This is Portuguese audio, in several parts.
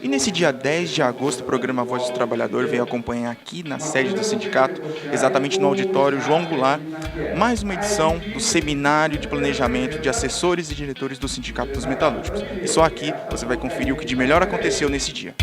E nesse dia 10 de agosto, o programa Voz do Trabalhador veio acompanhar aqui na sede do sindicato, exatamente no auditório João Goulart, mais uma edição do Seminário de Planejamento de Assessores e Diretores do Sindicato dos Metalúrgicos. E só aqui você vai conferir o que de melhor aconteceu nesse dia.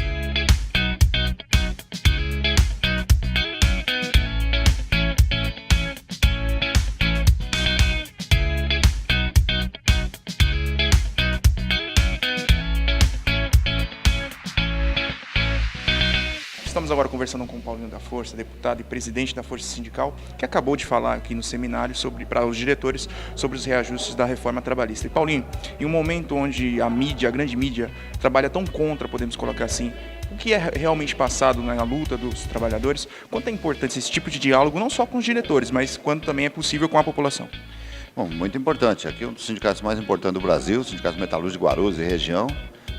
Estamos agora conversando com o Paulinho da Força, deputado e presidente da Força Sindical, que acabou de falar aqui no seminário para os diretores sobre os reajustes da reforma trabalhista. E Paulinho, em um momento onde a mídia, a grande mídia, trabalha tão contra, podemos colocar assim, o que é realmente passado na luta dos trabalhadores, quanto é importante esse tipo de diálogo, não só com os diretores, mas quando também é possível com a população? Bom, muito importante. Aqui é um dos sindicatos mais importantes do Brasil, o Sindicato Metalúrgico de Guarulhos e região,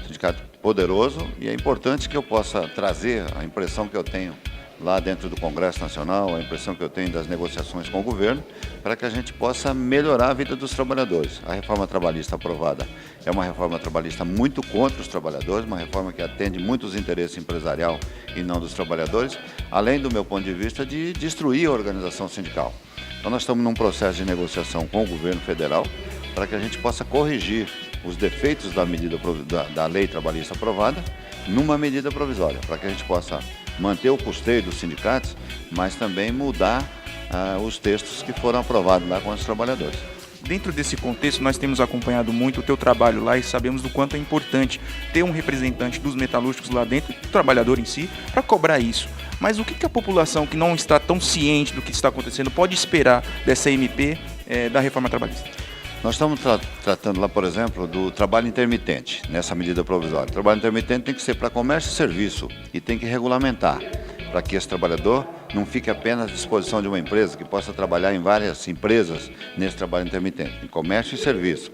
sindicato poderoso, e é importante que eu possa trazer a impressão que eu tenho lá dentro do Congresso Nacional, a impressão que eu tenho das negociações com o governo, para que a gente possa melhorar a vida dos trabalhadores. A reforma trabalhista aprovada é uma reforma trabalhista muito contra os trabalhadores, uma reforma que atende muitos interesses empresarial e não dos trabalhadores, além do meu ponto de vista de destruir a organização sindical. Então nós estamos num processo de negociação com o governo federal para que a gente possa corrigir os defeitos da lei trabalhista aprovada numa medida provisória, para que a gente possa manter o custeio dos sindicatos, mas também mudar os textos que foram aprovados lá com os trabalhadores. Dentro desse contexto, nós temos acompanhado muito o teu trabalho lá e sabemos do quanto é importante ter um representante dos metalúrgicos lá dentro, do trabalhador em si, para cobrar isso. Mas o que a população que não está tão ciente do que está acontecendo pode esperar dessa MP da reforma trabalhista? Nós estamos tratando lá, por exemplo, do trabalho intermitente, nessa medida provisória. O trabalho intermitente tem que ser para comércio e serviço e tem que regulamentar, para que esse trabalhador não fique apenas à disposição de uma empresa, que possa trabalhar em várias empresas nesse trabalho intermitente, em comércio e serviço.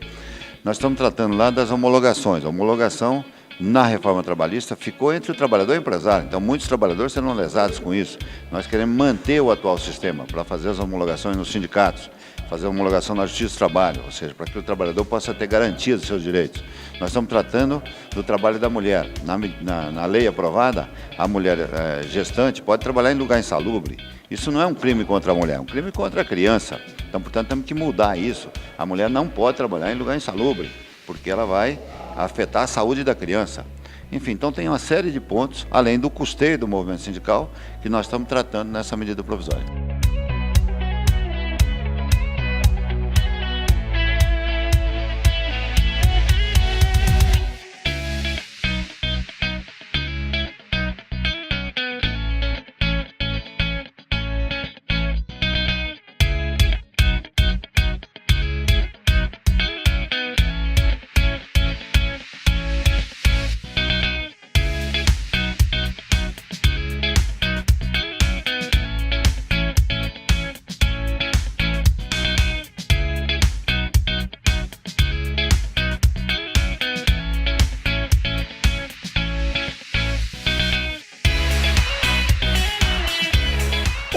Nós estamos tratando lá das homologações. A homologação na reforma trabalhista ficou entre o trabalhador e o empresário, então muitos trabalhadores serão lesados com isso. Nós queremos manter o atual sistema para fazer as homologações nos sindicatos, fazer a homologação na Justiça do Trabalho, ou seja, para que o trabalhador possa ter garantias dos seus direitos. Nós estamos tratando do trabalho da mulher. Na lei aprovada, a mulher gestante pode trabalhar em lugar insalubre. Isso não é um crime contra a mulher, é um crime contra a criança. Então, portanto, temos que mudar isso. A mulher não pode trabalhar em lugar insalubre, porque ela vai afetar a saúde da criança. Enfim, então tem uma série de pontos, além do custeio do movimento sindical, que nós estamos tratando nessa medida provisória.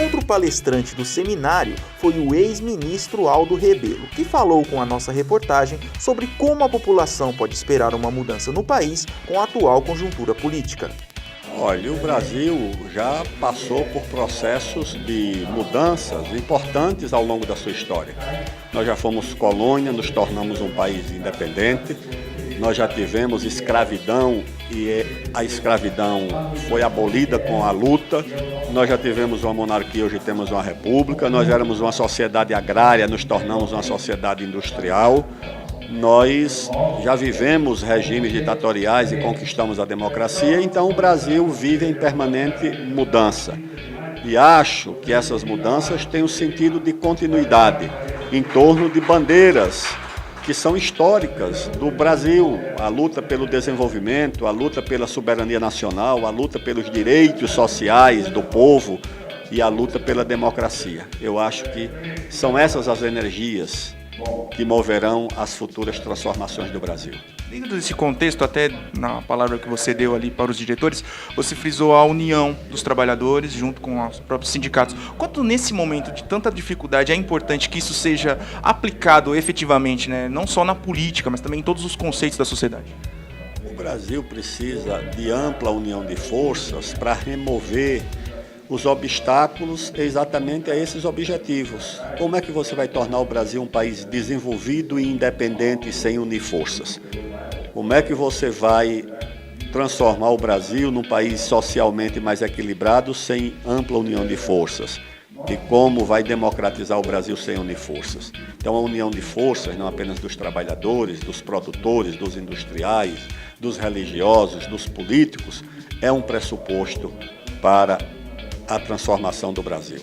Outro palestrante do seminário foi o ex-ministro Aldo Rebelo, que falou com a nossa reportagem sobre como a população pode esperar uma mudança no país com a atual conjuntura política. Olha, o Brasil já passou por processos de mudanças importantes ao longo da sua história. Nós já fomos colônia, nos tornamos um país independente, nós já tivemos escravidão e a escravidão foi abolida com a luta. Nós já tivemos uma monarquia, hoje temos uma república. Nós éramos uma sociedade agrária, nos tornamos uma sociedade industrial. Nós já vivemos regimes ditatoriais e conquistamos a democracia, então o Brasil vive em permanente mudança. E acho que essas mudanças têm um sentido de continuidade em torno de bandeiras que são históricas do Brasil, a luta pelo desenvolvimento, a luta pela soberania nacional, a luta pelos direitos sociais do povo e a luta pela democracia. Eu acho que são essas as energias que moverão as futuras transformações do Brasil. Dentro desse contexto, até na palavra que você deu ali para os diretores, você frisou a união dos trabalhadores junto com os próprios sindicatos. Quanto nesse momento de tanta dificuldade é importante que isso seja aplicado efetivamente, né? Não só na política, mas também em todos os conceitos da sociedade? Brasil precisa de ampla união de forças para remover os obstáculos exatamente a esses objetivos. Como é que você vai tornar o Brasil um país desenvolvido e independente sem unir forças? Como é que você vai transformar o Brasil num país socialmente mais equilibrado sem ampla união de forças? E como vai democratizar o Brasil sem unir forças? Então, a união de forças, não apenas dos trabalhadores, dos produtores, dos industriais, dos religiosos, dos políticos, é um pressuposto para a transformação do Brasil.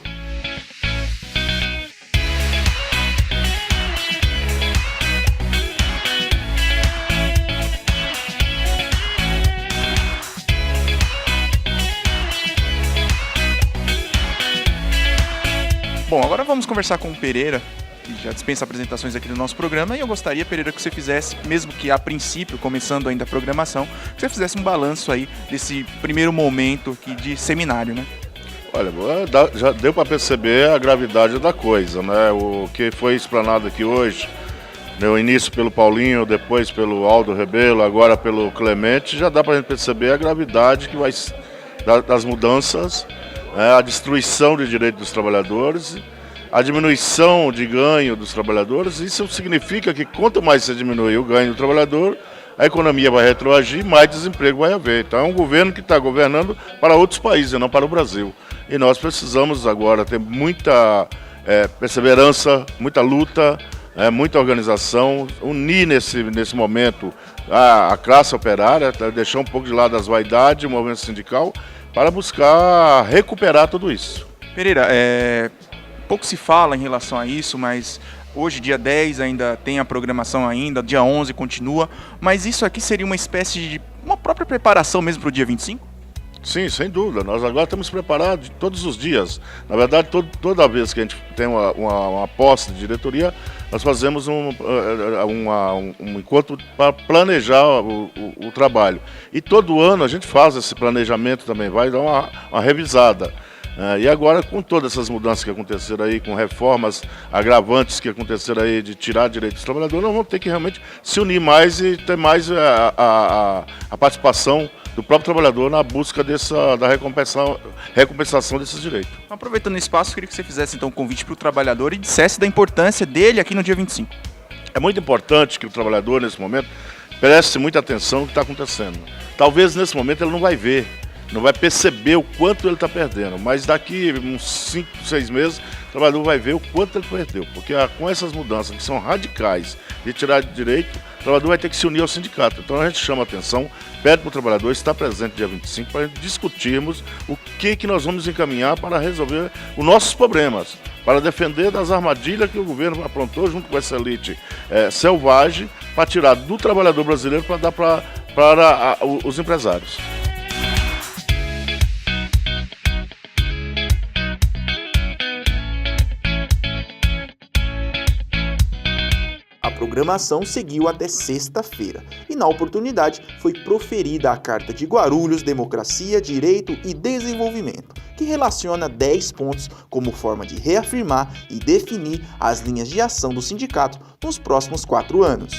Bom, agora vamos conversar com o Pereira, que já dispensa apresentações aqui do nosso programa, e eu gostaria, Pereira, que você fizesse, mesmo que a princípio, começando ainda a programação, que você fizesse um balanço aí desse primeiro momento aqui de seminário, né? Olha, já deu para perceber a gravidade da coisa, né? O que foi explanado aqui hoje, no início pelo Paulinho, depois pelo Aldo Rebelo, agora pelo Clemente, já dá para a gente perceber a gravidade que vai das mudanças, a destruição de direitos dos trabalhadores, a diminuição de ganho dos trabalhadores. Isso significa que quanto mais você diminuir o ganho do trabalhador, a economia vai retroagir, mais desemprego vai haver. Então é um governo que está governando para outros países, não para o Brasil. E nós precisamos agora ter muita perseverança, muita luta, muita organização, unir nesse momento a classe operária, deixar um pouco de lado as vaidades, o movimento sindical, para buscar recuperar tudo isso. Pereira, pouco se fala em relação a isso, mas hoje, dia 10, ainda tem a programação ainda, dia 11 continua, mas isso aqui seria uma espécie de uma própria preparação mesmo para o dia 25? Sim, sem dúvida. Nós agora estamos preparados todos os dias. Na verdade, toda vez que a gente tem uma posse de diretoria, nós fazemos um encontro para planejar o trabalho. E todo ano a gente faz esse planejamento também, vai dar uma revisada. E agora, com todas essas mudanças que aconteceram aí, com reformas agravantes que aconteceram aí de tirar direitos dos trabalhadores, nós vamos ter que realmente se unir mais e ter mais a participação do próprio trabalhador na busca da recompensação desses direitos. Aproveitando o espaço, eu queria que você fizesse então um convite para o trabalhador e dissesse da importância dele aqui no dia 25. É muito importante que o trabalhador, nesse momento, preste muita atenção no que está acontecendo. Talvez nesse momento ele não vai ver, não vai perceber o quanto ele está perdendo, mas daqui uns 5, 6 meses o trabalhador vai ver o quanto ele perdeu, porque com essas mudanças que são radicais de tirar de direito, o trabalhador vai ter que se unir ao sindicato. Então a gente chama a atenção, pede para o trabalhador estar presente dia 25 para discutirmos o que nós vamos encaminhar para resolver os nossos problemas, para defender das armadilhas que o governo aprontou junto com essa elite selvagem, para tirar do trabalhador brasileiro para dar para os empresários. A programação seguiu até sexta-feira e, na oportunidade, foi proferida a Carta de Guarulhos, Democracia, Direito e Desenvolvimento, que relaciona 10 pontos como forma de reafirmar e definir as linhas de ação do sindicato nos próximos 4 anos.